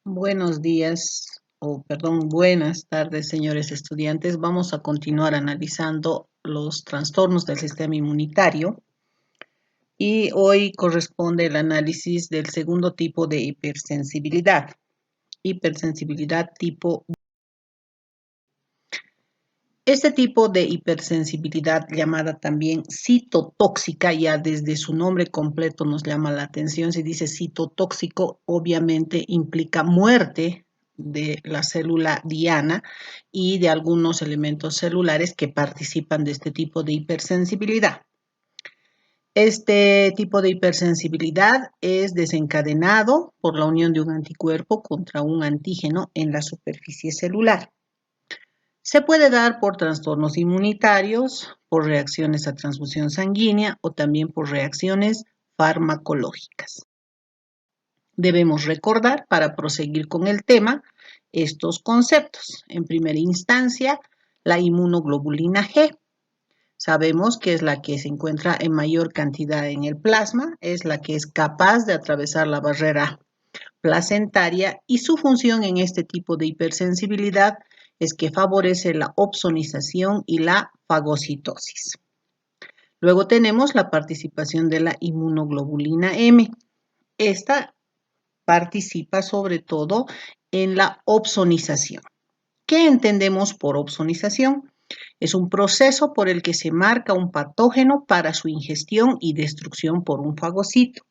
Buenos días, o perdón, buenas tardes, señores estudiantes. Vamos a continuar analizando los trastornos del sistema inmunitario y hoy corresponde el análisis del segundo tipo de hipersensibilidad tipo. Este tipo de hipersensibilidad, llamada también citotóxica, ya desde su nombre completo nos llama la atención. Si dice citotóxico, obviamente implica muerte de la célula diana y de algunos elementos celulares que participan de este tipo de hipersensibilidad. Este tipo de hipersensibilidad es desencadenado por la unión de un anticuerpo contra un antígeno en la superficie celular. Se puede dar por trastornos inmunitarios, por reacciones a transfusión sanguínea o también por reacciones farmacológicas. Debemos recordar, para proseguir con el tema, estos conceptos. En primera instancia, la inmunoglobulina G. Sabemos que es la que se encuentra en mayor cantidad en el plasma, es la que es capaz de atravesar la barrera placentaria y su función en este tipo de hipersensibilidad es que favorece la opsonización y la fagocitosis. Luego tenemos la participación de la inmunoglobulina M. Esta participa sobre todo en la opsonización. ¿Qué entendemos por opsonización? Es un proceso por el que se marca un patógeno para su ingestión y destrucción por un fagocito.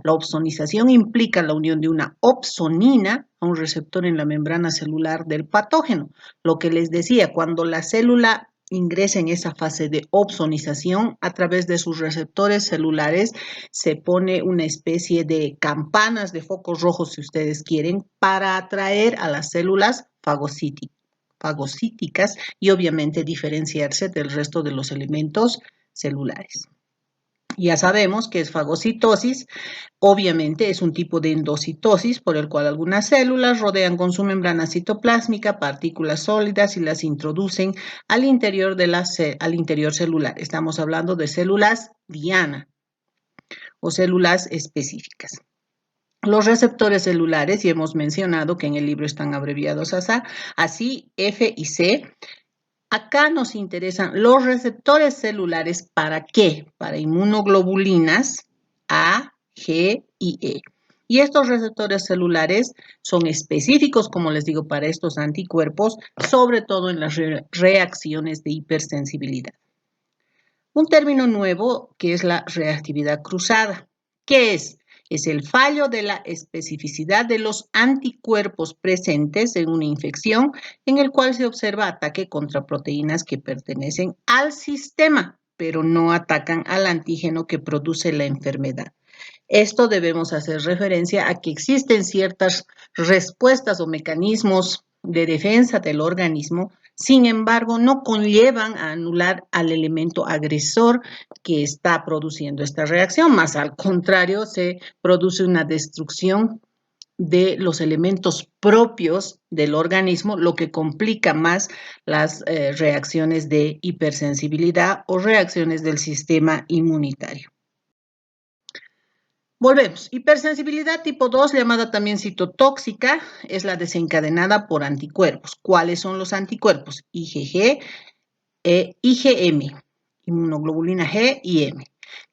La opsonización implica la unión de una opsonina a un receptor en la membrana celular del patógeno. Lo que les decía, cuando la célula ingresa en esa fase de opsonización, a través de sus receptores celulares se pone una especie de campanas de focos rojos, si ustedes quieren, para atraer a las células fagocíticas y obviamente diferenciarse del resto de los elementos celulares. Ya sabemos que es fagocitosis, obviamente es un tipo de endocitosis por el cual algunas células rodean con su membrana citoplásmica partículas sólidas y las introducen al interior celular. Estamos hablando de células diana o células específicas. Los receptores celulares, y hemos mencionado que en el libro están abreviados así F y C. Acá nos interesan los receptores celulares. ¿Para qué? Para inmunoglobulinas A, G y E. Y estos receptores celulares son específicos, como les digo, para estos anticuerpos, sobre todo en las reacciones de hipersensibilidad. Un término nuevo que es la reactividad cruzada. ¿Qué es? Es el fallo de la especificidad de los anticuerpos presentes en una infección en el cual se observa ataque contra proteínas que pertenecen al sistema, pero no atacan al antígeno que produce la enfermedad. Esto debemos hacer referencia a que existen ciertas respuestas o mecanismos de defensa del organismo, sin embargo, no conllevan a anular al elemento agresor que está produciendo esta reacción, más al contrario, se produce una destrucción de los elementos propios del organismo, lo que complica más las reacciones de hipersensibilidad o reacciones del sistema inmunitario. Volvemos. Hipersensibilidad tipo 2, llamada también citotóxica, es la desencadenada por anticuerpos. ¿Cuáles son los anticuerpos? IgG e IgM, inmunoglobulina G y M,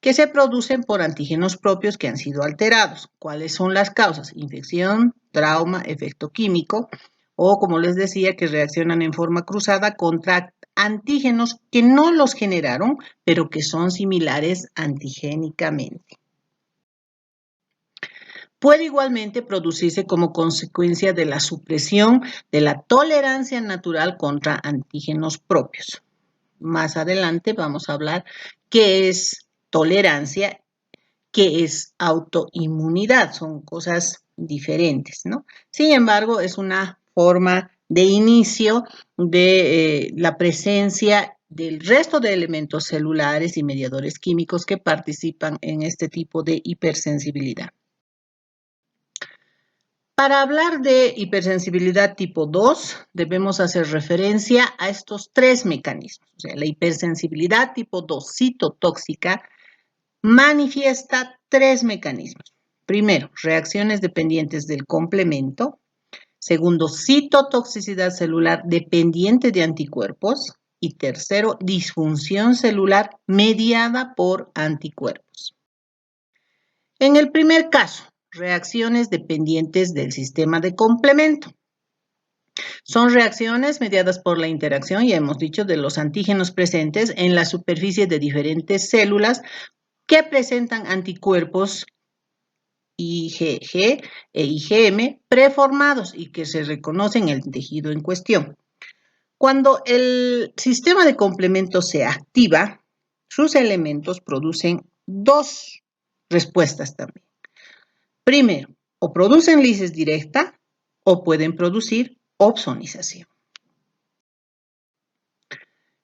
que se producen por antígenos propios que han sido alterados. ¿Cuáles son las causas? Infección, trauma, efecto químico, o como les decía, que reaccionan en forma cruzada contra antígenos que no los generaron, pero que son similares antigénicamente. Puede igualmente producirse como consecuencia de la supresión de la tolerancia natural contra antígenos propios. Más adelante vamos a hablar qué es tolerancia, qué es autoinmunidad, son cosas diferentes, ¿no? Sin embargo, es una forma de inicio de la presencia del resto de elementos celulares y mediadores químicos que participan en este tipo de hipersensibilidad. Para hablar de hipersensibilidad tipo 2, debemos hacer referencia a estos tres mecanismos. O sea, la hipersensibilidad tipo 2 citotóxica manifiesta tres mecanismos. Primero, reacciones dependientes del complemento. Segundo, citotoxicidad celular dependiente de anticuerpos. Y tercero, disfunción celular mediada por anticuerpos. En el primer caso, reacciones dependientes del sistema de complemento. Son reacciones mediadas por la interacción, ya hemos dicho, de los antígenos presentes en la superficie de diferentes células que presentan anticuerpos IgG e IgM preformados y que se reconocen en el tejido en cuestión. Cuando el sistema de complemento se activa, sus elementos producen dos respuestas también. Primero, o producen lisis directa o pueden producir opsonización.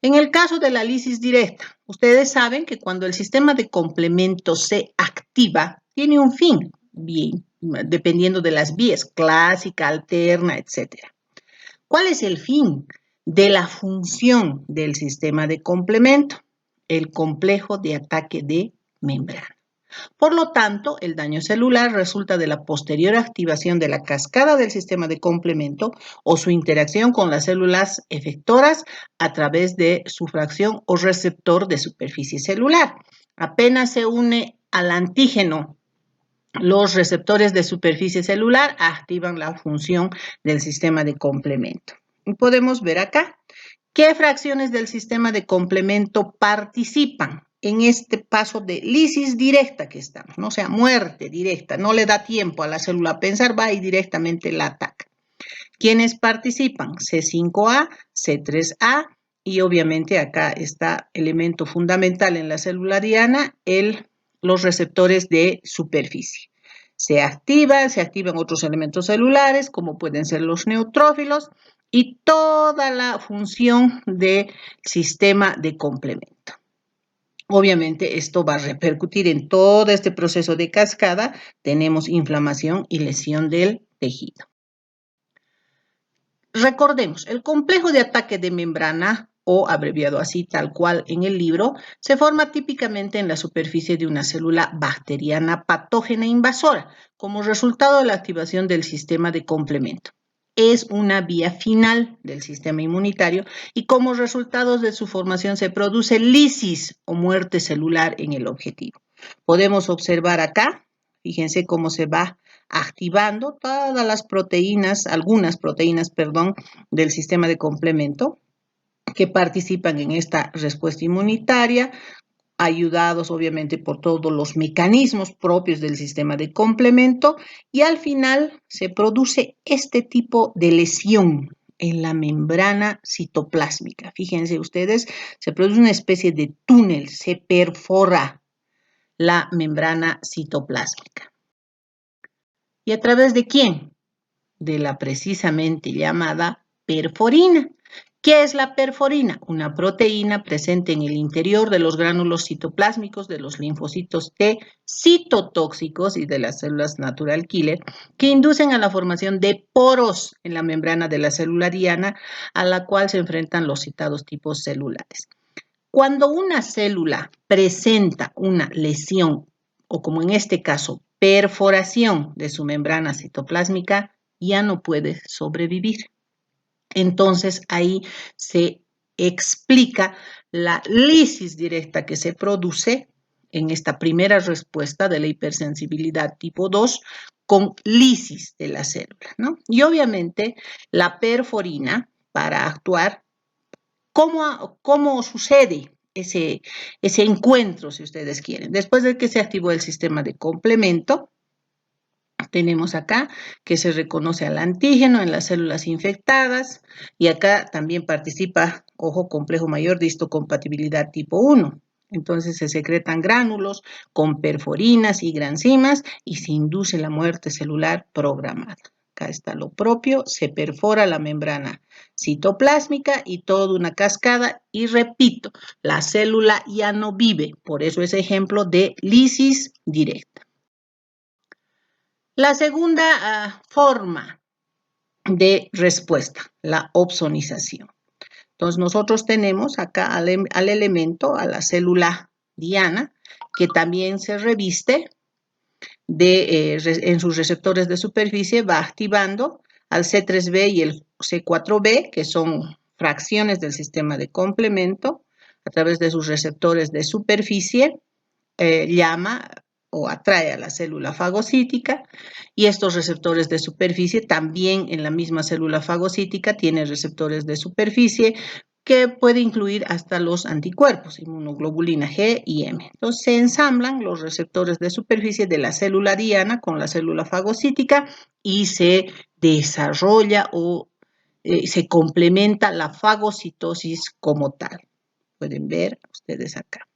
En el caso de la lisis directa, ustedes saben que cuando el sistema de complemento se activa, tiene un fin, bien, dependiendo de las vías, clásica, alterna, etc. ¿Cuál es el fin de la función del sistema de complemento? El complejo de ataque de membrana. Por lo tanto, el daño celular resulta de la posterior activación de la cascada del sistema de complemento o su interacción con las células efectoras a través de su fracción o receptor de superficie celular. Apenas se une al antígeno, los receptores de superficie celular activan la función del sistema de complemento. Y podemos ver acá qué fracciones del sistema de complemento participan en este paso de lisis directa que estamos, ¿no? O sea, muerte directa, no le da tiempo a la célula a pensar, va y directamente la ataca. ¿Quiénes participan? C5A, C3A y obviamente acá está elemento fundamental en la célula diana, los receptores de superficie. Se activan otros elementos celulares como pueden ser los neutrófilos y toda la función del sistema de complemento. Obviamente esto va a repercutir en todo este proceso de cascada. Tenemos inflamación y lesión del tejido. Recordemos, el complejo de ataque de membrana, o abreviado así tal cual en el libro, se forma típicamente en la superficie de una célula bacteriana patógena invasora, como resultado de la activación del sistema de complemento. Es una vía final del sistema inmunitario y como resultado de su formación se produce lisis o muerte celular en el objetivo. Podemos observar acá, fíjense cómo se va activando todas las proteínas, algunas proteínas, del sistema de complemento que participan en esta respuesta inmunitaria, ayudados obviamente por todos los mecanismos propios del sistema de complemento y al final se produce este tipo de lesión en la membrana citoplásmica. Fíjense ustedes, se produce una especie de túnel, se perfora la membrana citoplásmica. ¿Y a través de quién? De la precisamente llamada perforina. ¿Qué es la perforina? Una proteína presente en el interior de los gránulos citoplásmicos de los linfocitos T citotóxicos y de las células natural killer que inducen a la formación de poros en la membrana de la célula diana a la cual se enfrentan los citados tipos celulares. Cuando una célula presenta una lesión o como en este caso perforación de su membrana citoplásmica, ya no puede sobrevivir. Entonces ahí se explica la lisis directa que se produce en esta primera respuesta de la hipersensibilidad tipo 2 con lisis de la célula, ¿no? Y obviamente la perforina para actuar, ¿cómo sucede ese encuentro, si ustedes quieren? Después de que se activó el sistema de complemento, tenemos acá que se reconoce al antígeno en las células infectadas y acá también participa, ojo, complejo mayor de histocompatibilidad tipo 1. Entonces se secretan gránulos con perforinas y granzimas y se induce la muerte celular programada. Acá está lo propio, se perfora la membrana citoplásmica y toda una cascada y repito, la célula ya no vive, por eso es ejemplo de lisis directa. La segunda forma de respuesta, la opsonización. Entonces nosotros tenemos acá al elemento, a la célula diana, que también se reviste en sus receptores de superficie, va activando al C3b y el C4b, que son fracciones del sistema de complemento, a través de sus receptores de superficie, llama o atrae a la célula fagocítica, y estos receptores de superficie también en la misma célula fagocítica tienen receptores de superficie que puede incluir hasta los anticuerpos, inmunoglobulina G y M. Entonces se ensamblan los receptores de superficie de la célula diana con la célula fagocítica y se desarrolla o se complementa la fagocitosis como tal. Pueden ver ustedes acá.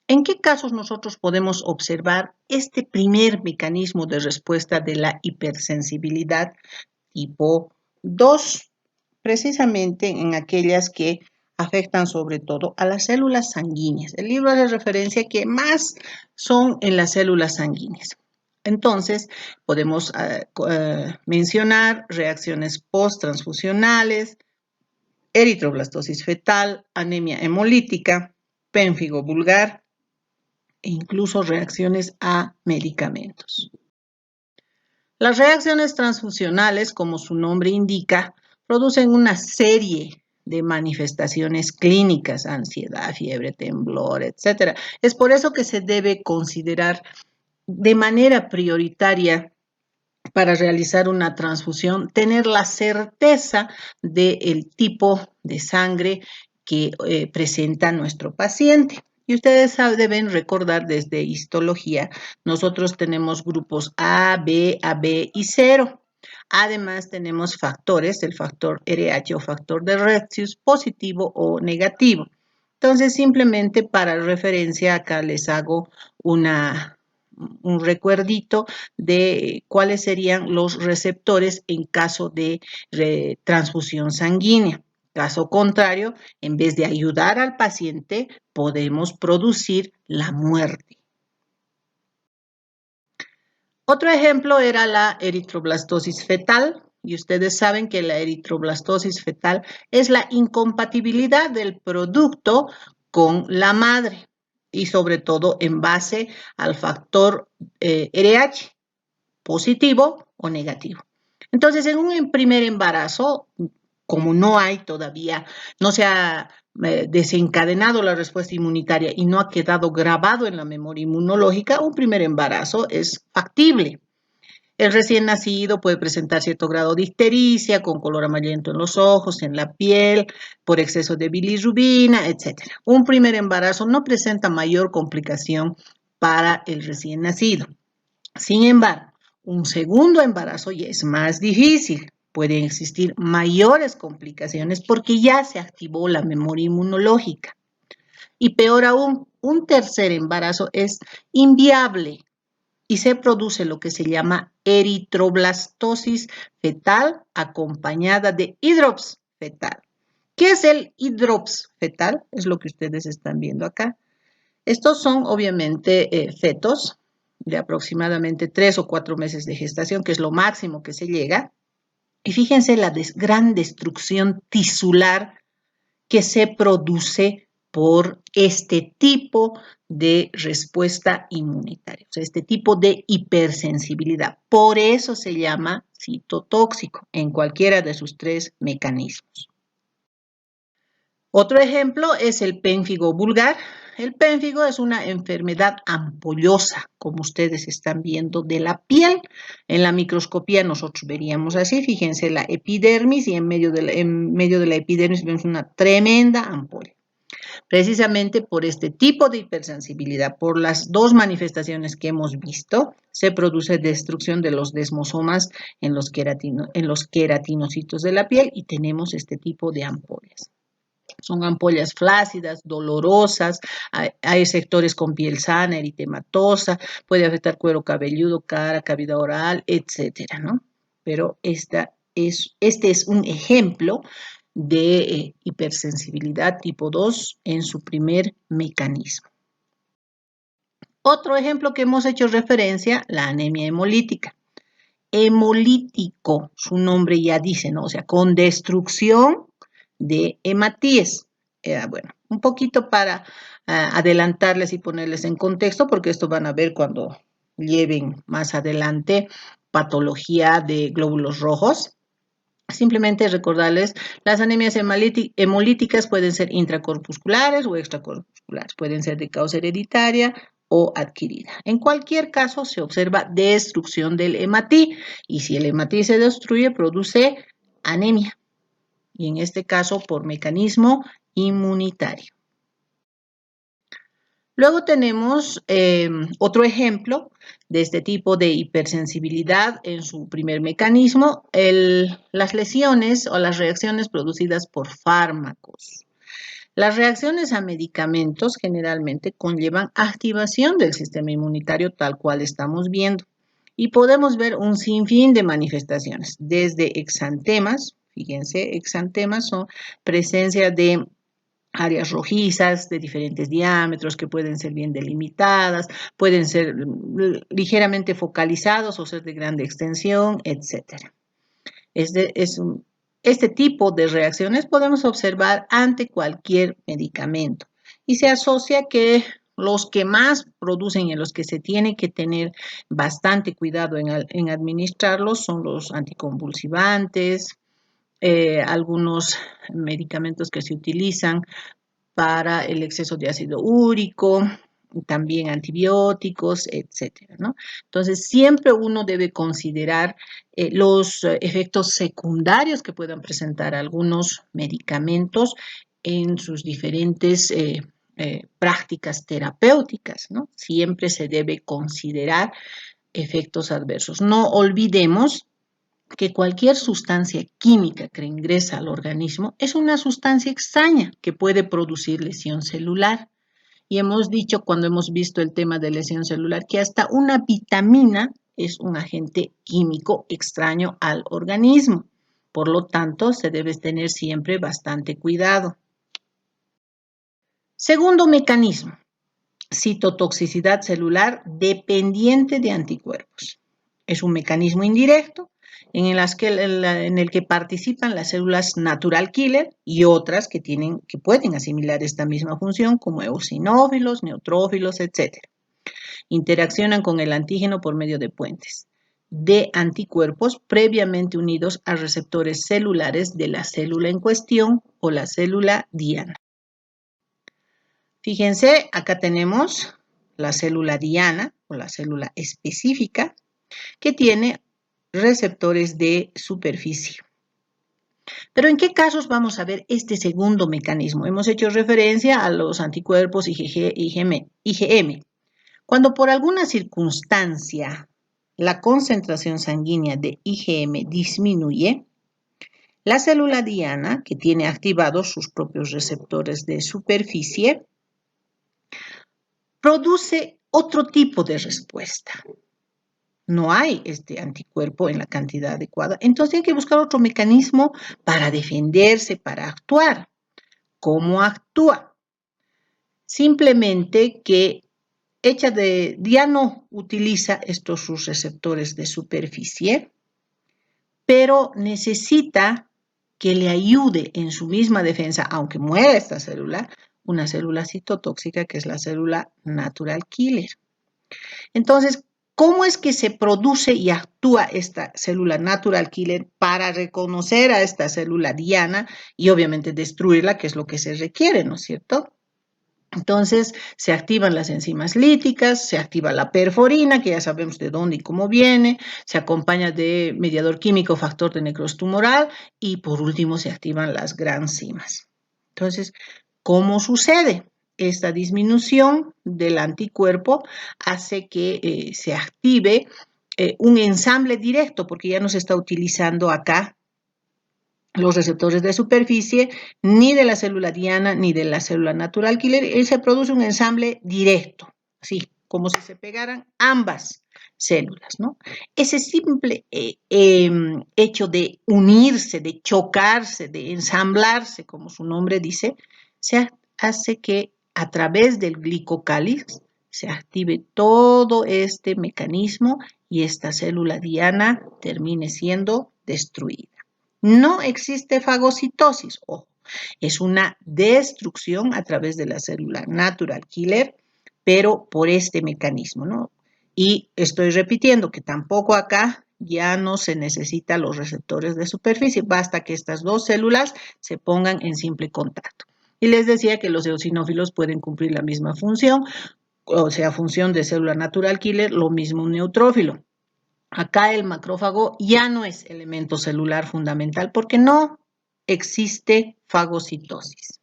¿En qué casos nosotros podemos observar este primer mecanismo de respuesta de la hipersensibilidad tipo 2? Precisamente en aquellas que afectan sobre todo a las células sanguíneas. El libro hace referencia que más son en las células sanguíneas. Entonces, podemos mencionar reacciones post-transfusionales, eritroblastosis fetal, anemia hemolítica, pénfigo vulgar, e incluso reacciones a medicamentos. Las reacciones transfusionales, como su nombre indica, producen una serie de manifestaciones clínicas, ansiedad, fiebre, temblor, etc. Es por eso que se debe considerar de manera prioritaria para realizar una transfusión, tener la certeza del tipo de sangre que presenta nuestro paciente. Y ustedes deben recordar desde histología, nosotros tenemos grupos A, B, AB y 0. Además tenemos factores, el factor RH o factor de Retzius positivo o negativo. Entonces simplemente para referencia acá les hago un recuerdito de cuáles serían los receptores en caso de transfusión sanguínea. Caso contrario, en vez de ayudar al paciente, podemos producir la muerte. Otro ejemplo era la eritroblastosis fetal, y ustedes saben que la eritroblastosis fetal es la incompatibilidad del producto con la madre, y sobre todo en base al factor RH, positivo o negativo. Entonces, en un primer embarazo, como no hay todavía, no se ha desencadenado la respuesta inmunitaria y no ha quedado grabado en la memoria inmunológica, un primer embarazo es factible. El recién nacido puede presentar cierto grado de ictericia, con color amarillento en los ojos, en la piel, por exceso de bilirrubina, etc. Un primer embarazo no presenta mayor complicación para el recién nacido. Sin embargo, un segundo embarazo ya es más difícil. Pueden existir mayores complicaciones porque ya se activó la memoria inmunológica. Y peor aún, un tercer embarazo es inviable y se produce lo que se llama eritroblastosis fetal acompañada de hidrops fetal. ¿Qué es el hidrops fetal? Es lo que ustedes están viendo acá. Estos son obviamente fetos de aproximadamente 3 o 4 meses de gestación, que es lo máximo que se llega. Y fíjense la gran destrucción tisular que se produce por este tipo de respuesta inmunitaria, o sea, este tipo de hipersensibilidad. Por eso se llama citotóxico en cualquiera de sus 3 mecanismos. Otro ejemplo es el pénfigo vulgar. El pénfigo es una enfermedad ampollosa, como ustedes están viendo, de la piel. En la microscopía nosotros veríamos así, fíjense la epidermis y en medio de la epidermis vemos una tremenda ampolla. Precisamente por este tipo de hipersensibilidad, por las 2 manifestaciones que hemos visto, se produce destrucción de los desmosomas en los queratinocitos de la piel y tenemos este tipo de ampollas. Son ampollas flácidas, dolorosas, hay sectores con piel sana, eritematosa, puede afectar cuero cabelludo, cara, cavidad oral, etcétera, ¿no? Pero este es un ejemplo de hipersensibilidad tipo 2 en su primer mecanismo. Otro ejemplo que hemos hecho referencia, la anemia hemolítica. Hemolítico, su nombre ya dice, ¿no? O sea, con destrucción de hematíes. Bueno, un poquito para adelantarles y ponerles en contexto, porque esto van a ver cuando lleven más adelante patología de glóbulos rojos. Simplemente recordarles, las anemias hemolíticas pueden ser intracorpusculares o extracorpusculares, pueden ser de causa hereditaria o adquirida. En cualquier caso, se observa destrucción del hematí y si el hematí se destruye, produce anemia y en este caso por mecanismo inmunitario. Luego tenemos otro ejemplo de este tipo de hipersensibilidad en su primer mecanismo, las lesiones o las reacciones producidas por fármacos. Las reacciones a medicamentos generalmente conllevan activación del sistema inmunitario tal cual estamos viendo y podemos ver un sinfín de manifestaciones, desde exantemas, fíjense, exantemas son presencia de áreas rojizas de diferentes diámetros que pueden ser bien delimitadas, pueden ser ligeramente focalizados o ser de grande extensión, etc. Este tipo de reacciones podemos observar ante cualquier medicamento y se asocia que los que más producen y en los que se tiene que tener bastante cuidado en administrarlos son los anticonvulsivantes, algunos medicamentos que se utilizan para el exceso de ácido úrico, también antibióticos, etcétera, ¿no? Entonces, siempre uno debe considerar los efectos secundarios que puedan presentar algunos medicamentos en sus diferentes prácticas terapéuticas, ¿no? Siempre se debe considerar efectos adversos. No olvidemos que cualquier sustancia química que ingresa al organismo es una sustancia extraña que puede producir lesión celular. Y hemos dicho cuando hemos visto el tema de lesión celular que hasta una vitamina es un agente químico extraño al organismo. Por lo tanto, se debe tener siempre bastante cuidado. Segundo mecanismo, citotoxicidad celular dependiente de anticuerpos. Es un mecanismo indirecto en el que participan las células natural killer y otras que pueden asimilar esta misma función como eosinófilos, neutrófilos, etc. Interaccionan con el antígeno por medio de puentes de anticuerpos previamente unidos a receptores celulares de la célula en cuestión o la célula diana. Fíjense, acá tenemos la célula diana o la célula específica que tiene receptores de superficie. Pero ¿en qué casos vamos a ver este segundo mecanismo? Hemos hecho referencia a los anticuerpos IgG, IgM. Cuando por alguna circunstancia la concentración sanguínea de IgM disminuye, la célula diana, que tiene activados sus propios receptores de superficie, produce otro tipo de respuesta. No hay este anticuerpo en la cantidad adecuada. Entonces hay que buscar otro mecanismo para defenderse, para actuar. ¿Cómo actúa? Simplemente que ya no utiliza estos sus receptores de superficie, pero necesita que le ayude en su misma defensa, aunque muera esta célula, una célula citotóxica que es la célula natural killer. Entonces, ¿cómo es que se produce y actúa esta célula natural killer para reconocer a esta célula diana y obviamente destruirla, que es lo que se requiere, ¿no es cierto? Entonces, se activan las enzimas líticas, se activa la perforina, que ya sabemos de dónde y cómo viene, se acompaña de mediador químico, factor de necrosis tumoral y por último se activan las granzimas. Entonces, ¿cómo sucede? Esta disminución del anticuerpo hace que se active un ensamble directo, porque ya no se está utilizando acá los receptores de superficie, ni de la célula diana, ni de la célula natural killer, y se produce un ensamble directo, así, como si se pegaran ambas células, ¿no? Ese simple hecho de unirse, de chocarse, de ensamblarse, como su nombre dice, se hace que a través del glicocáliz se active todo este mecanismo y esta célula diana termine siendo destruida. No existe fagocitosis, ojo, es una destrucción a través de la célula natural killer, pero por este mecanismo, ¿no? Y estoy repitiendo que tampoco acá ya no se necesitan los receptores de superficie, basta que estas dos células se pongan en simple contacto. Y les decía que los eosinófilos pueden cumplir la misma función, o sea, función de célula natural killer, lo mismo un neutrófilo. Acá el macrófago ya no es elemento celular fundamental porque no existe fagocitosis.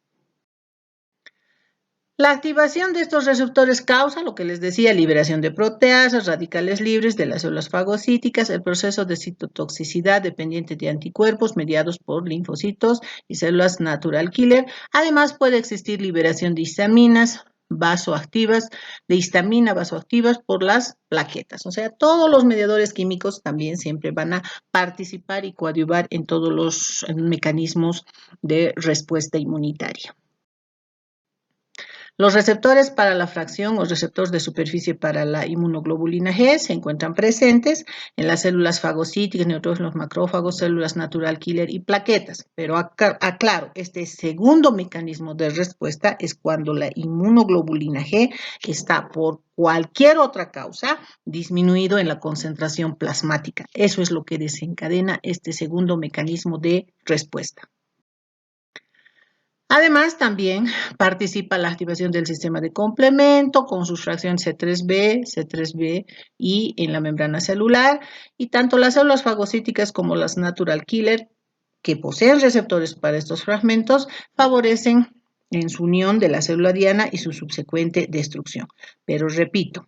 La activación de estos receptores causa, lo que les decía, liberación de proteasas, radicales libres de las células fagocíticas, el proceso de citotoxicidad dependiente de anticuerpos mediados por linfocitos y células natural killer. Además, puede existir liberación de histaminas vasoactivas, de histamina vasoactivas por las plaquetas. O sea, todos los mediadores químicos también siempre van a participar y coadyuvar en todos los mecanismos de respuesta inmunitaria. Los receptores para la fracción o receptores de superficie para la inmunoglobulina G se encuentran presentes en las células fagocíticas, neutrófilos, macrófagos, células natural killer y plaquetas. Pero aclaro, este segundo mecanismo de respuesta es cuando la inmunoglobulina G está por cualquier otra causa disminuido en la concentración plasmática. Eso es lo que desencadena este segundo mecanismo de respuesta. Además, también participa la activación del sistema de complemento con sus fracciones C3b, C3b y en la membrana celular. Y tanto las células fagocíticas como las natural killer, que poseen receptores para estos fragmentos, favorecen en su unión de la célula diana y su subsecuente destrucción. Pero repito,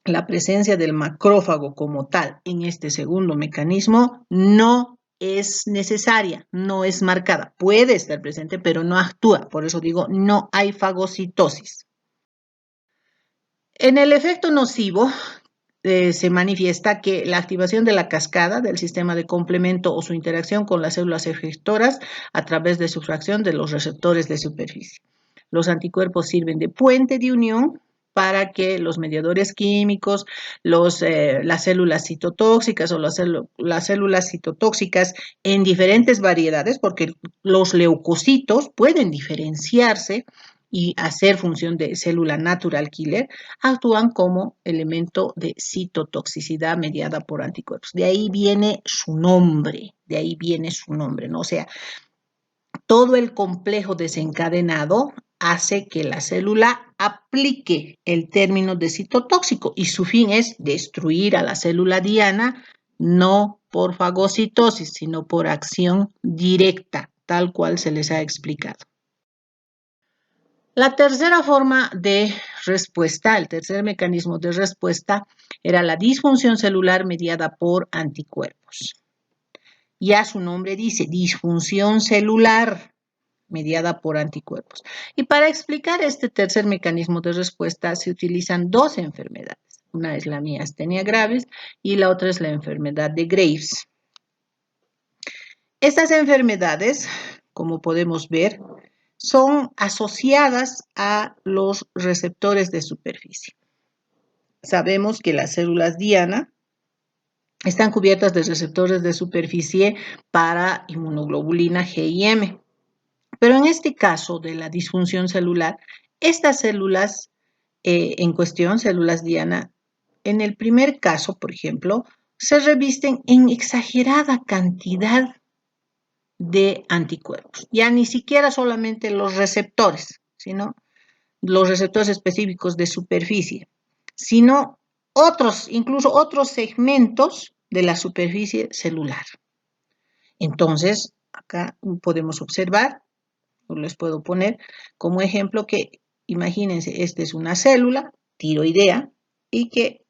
la presencia del macrófago como tal en este segundo mecanismo no es necesaria, no es marcada. Puede estar presente, pero no actúa. Por eso digo, no hay fagocitosis. En el efecto nocivo se manifiesta que la activación de la cascada del sistema de complemento o su interacción con las células efectoras a través de su fracción de los receptores de superficie. Los anticuerpos sirven de puente de unión para que los mediadores químicos, las células citotóxicas o las células citotóxicas en diferentes variedades, porque los leucocitos pueden diferenciarse y hacer función de célula natural killer, actúan como elemento de citotoxicidad mediada por anticuerpos. De ahí viene su nombre, ¿no? O sea, todo el complejo desencadenado hace que la célula aplique el término de citotóxico y su fin es destruir a la célula diana, no por fagocitosis, sino por acción directa, tal cual se les ha explicado. La tercera forma de respuesta, el tercer mecanismo de respuesta, era la disfunción celular mediada por anticuerpos. Ya su nombre dice, disfunción celular mediada por anticuerpos. Y para explicar este tercer mecanismo de respuesta se utilizan dos enfermedades. Una es la miastenia gravis y la otra es la enfermedad de Graves. Estas enfermedades, como podemos ver, son asociadas a los receptores de superficie. Sabemos que las células diana están cubiertas de receptores de superficie para inmunoglobulina G y M. Pero en este caso de la disfunción celular, estas células en cuestión, células diana, en el primer caso, por ejemplo, se revisten en exagerada cantidad de anticuerpos. Ya ni siquiera solamente los receptores, sino los receptores específicos de superficie, sino incluso otros segmentos de la superficie celular. Entonces, acá podemos observar, les puedo poner como ejemplo que, imagínense, esta es una célula tiroidea y que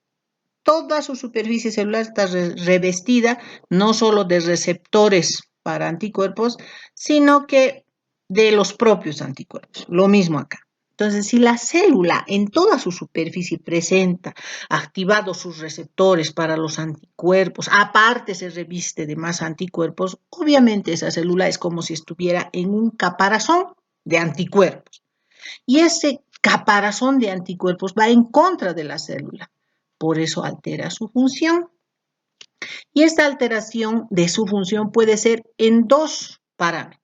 toda su superficie celular está revestida no solo de receptores para anticuerpos, sino que de los propios anticuerpos. Lo mismo acá. Entonces, si la célula en toda su superficie presenta activados sus receptores para los anticuerpos, aparte se reviste de más anticuerpos, obviamente esa célula es como si estuviera en un caparazón de anticuerpos. Y ese caparazón de anticuerpos va en contra de la célula. Por eso altera su función. Y esta alteración de su función puede ser en dos parámetros.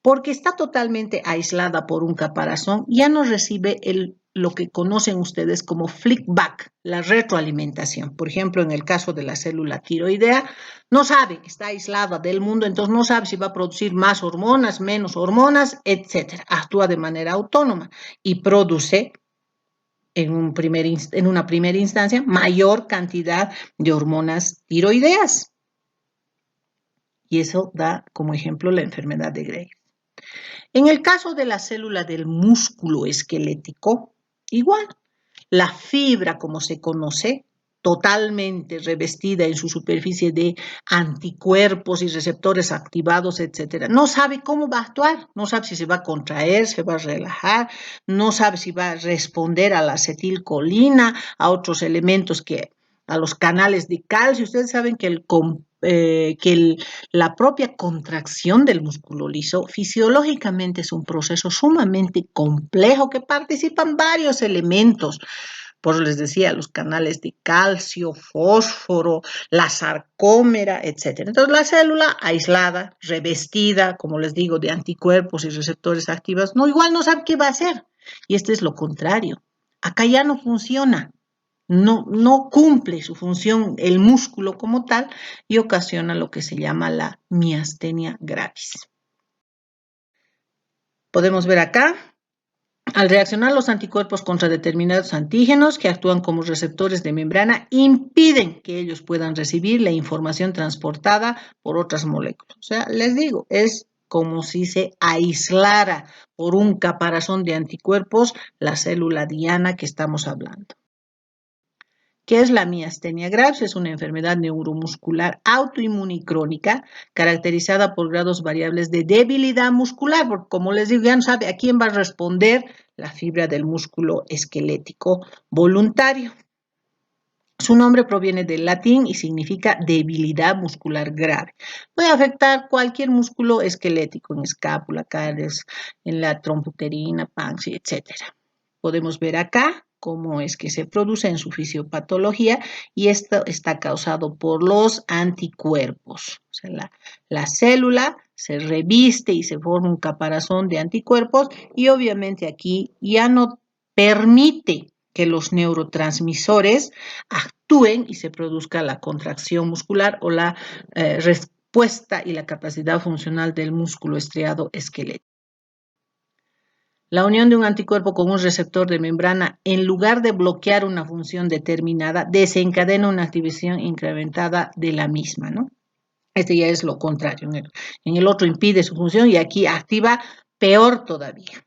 Porque está totalmente aislada por un caparazón, ya no recibe el lo que conocen ustedes como feedback, la retroalimentación. Por ejemplo, en el caso de la célula tiroidea, no sabe, está aislada del mundo, entonces no sabe si va a producir más hormonas, menos hormonas, etc. Actúa de manera autónoma y produce en una primera instancia mayor cantidad de hormonas tiroideas. Y eso da como ejemplo la enfermedad de Graves. En el caso de la célula del músculo esquelético, igual, la fibra, como se conoce, totalmente revestida en su superficie de anticuerpos y receptores activados, etc. No sabe cómo va a actuar, no sabe si se va a contraer, se va a relajar, no sabe si va a responder a la acetilcolina, a otros elementos a los canales de calcio. Ustedes saben que la propia contracción del músculo liso fisiológicamente es un proceso sumamente complejo que participan varios elementos. Por eso les decía, los canales de calcio, fósforo, la sarcómera, etc. Entonces, la célula aislada, revestida, como les digo, de anticuerpos y receptores activos, igual no sabe qué va a hacer. Y este es lo contrario. Acá ya no funciona. No cumple su función el músculo como tal y ocasiona lo que se llama la miastenia gravis. Podemos ver acá, al reaccionar los anticuerpos contra determinados antígenos que actúan como receptores de membrana, impiden que ellos puedan recibir la información transportada por otras moléculas. O sea, les digo, es como si se aislara por un caparazón de anticuerpos la célula diana que estamos hablando. ¿Qué es la miastenia gravis? Es una enfermedad neuromuscular autoinmune y crónica caracterizada por grados variables de debilidad muscular, porque como les digo, ya no sabe a quién va a responder la fibra del músculo esquelético voluntario. Su nombre proviene del latín y significa debilidad muscular grave. Puede afectar cualquier músculo esquelético, en escápula, cardias, en la tromputerina, páncreas, etc. Podemos ver acá cómo es que se produce en su fisiopatología y esto está causado por los anticuerpos. O sea, la célula se reviste y se forma un caparazón de anticuerpos y obviamente aquí ya no permite que los neurotransmisores actúen y se produzca la contracción muscular o la respuesta y la capacidad funcional del músculo estriado esquelético. La unión de un anticuerpo con un receptor de membrana, en lugar de bloquear una función determinada, desencadena una activación incrementada de la misma, ¿no? Este ya es lo contrario. En el otro impide su función y aquí activa peor todavía.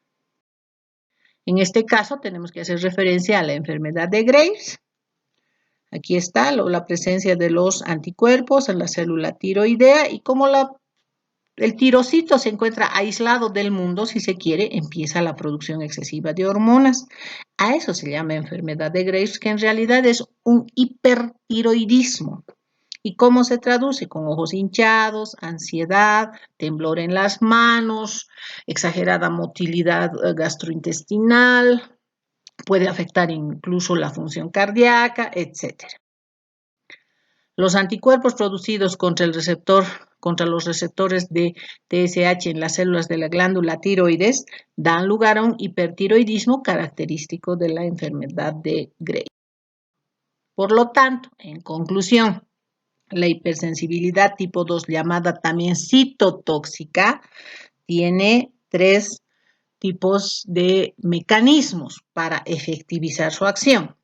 En este caso tenemos que hacer referencia a la enfermedad de Graves. Aquí está la presencia de los anticuerpos en la célula tiroidea y como el tirocito se encuentra aislado del mundo, si se quiere, empieza la producción excesiva de hormonas. A eso se llama enfermedad de Graves, que en realidad es un hipertiroidismo. ¿Y cómo se traduce? Con ojos hinchados, ansiedad, temblor en las manos, exagerada motilidad gastrointestinal, puede afectar incluso la función cardíaca, etc. Los anticuerpos producidos contra los receptores de TSH en las células de la glándula tiroides dan lugar a un hipertiroidismo característico de la enfermedad de Graves. Por lo tanto, en conclusión, la hipersensibilidad tipo 2, llamada también citotóxica, tiene 3 tipos de mecanismos para efectivizar su acción.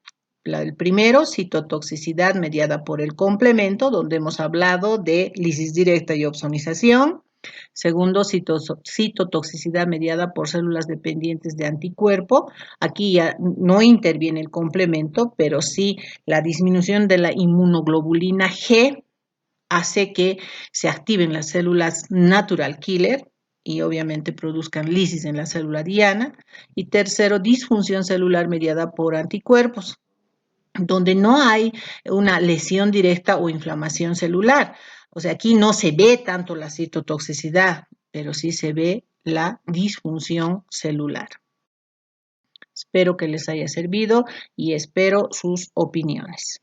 El primero, citotoxicidad mediada por el complemento, donde hemos hablado de lisis directa y opsonización. Segundo, citotoxicidad mediada por células dependientes de anticuerpo. Aquí ya no interviene el complemento, pero sí la disminución de la inmunoglobulina G hace que se activen las células natural killer y obviamente produzcan lisis en la célula diana. Y tercero, disfunción celular mediada por anticuerpos, donde no hay una lesión directa o inflamación celular. O sea, aquí no se ve tanto la citotoxicidad, pero sí se ve la disfunción celular. Espero que les haya servido y espero sus opiniones.